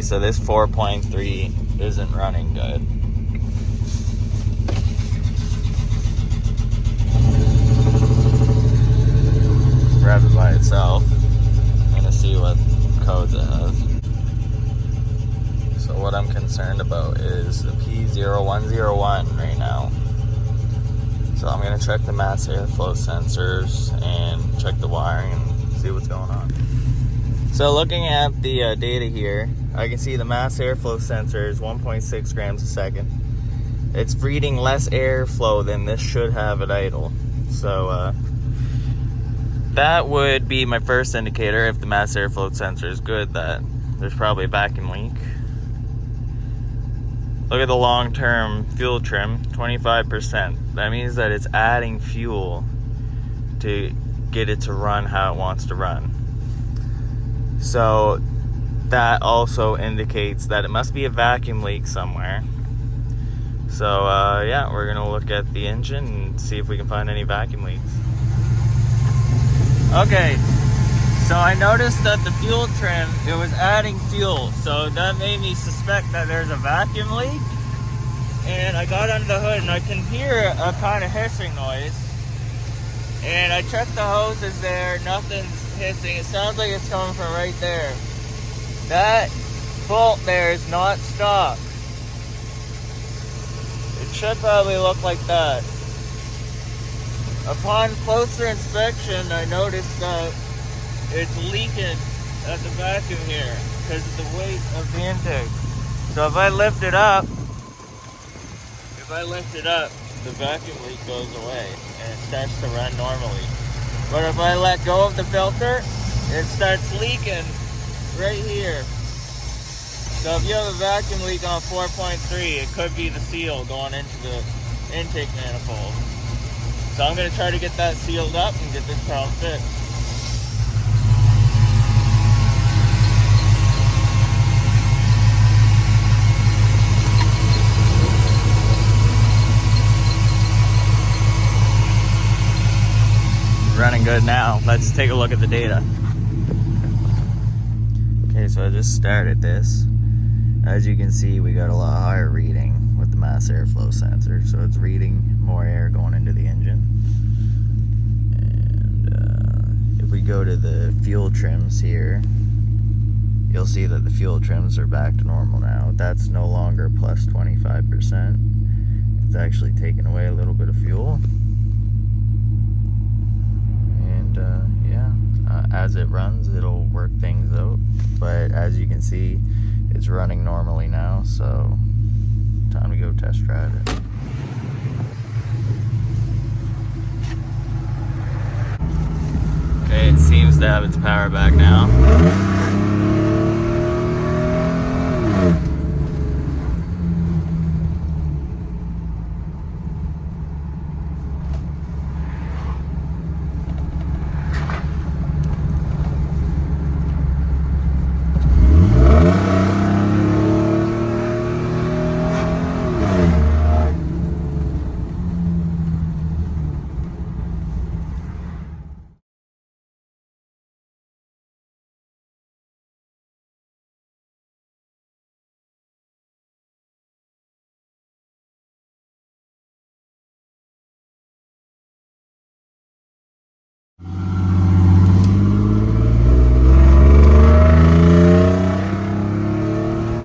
so this 4.3 isn't running good. Let's grab it by itself. I'm gonna see what codes it has. So what I'm concerned about is the P0101 right now. So I'm gonna check the mass airflow sensors and check the wiring and see what's going on. So looking at the data here, I can see the mass airflow sensor is 1.6 grams a second. It's reading less airflow than this should have at idle. So that would be my first indicator if the mass airflow sensor is good, that there's probably a vacuum leak. Look at the long-term fuel trim, 25%. That means that it's adding fuel to get it to run how it wants to run. So that also indicates that it must be a vacuum leak somewhere. So yeah, we're gonna look at the engine and see if we can find any vacuum leaks. Okay, so I noticed that the fuel trim, it was adding fuel. So that made me suspect that there's a vacuum leak. And I got under the hood and I can hear a kind of hissing noise. And I checked the hoses there, nothing's hissing. It sounds like it's coming from right there. That bolt there is not stock. It should probably look like that. Upon closer inspection, I noticed that it's leaking at the vacuum here because of the weight of the intake. So if I lift it up, the vacuum leak goes away and it starts to run normally. But if I let go of the filter, it starts leaking right here. So if you have a vacuum leak on 4.3, it could be the seal going into the intake manifold. So I'm going to try to get that sealed up and get this problem fixed. Running good now. Let's take a look at the data. Okay, so I just started this. As you can see, we got a lot higher reading with the mass airflow sensor, so it's reading more air going into the engine. And if we go to the fuel trims here, you'll see that the fuel trims are back to normal now. That's no longer plus 25%. It's actually taken away a little bit of fuel. As it runs, it'll work things out, but as you can see, it's running normally now, so time to go test drive it. Okay, it seems to have its power back now.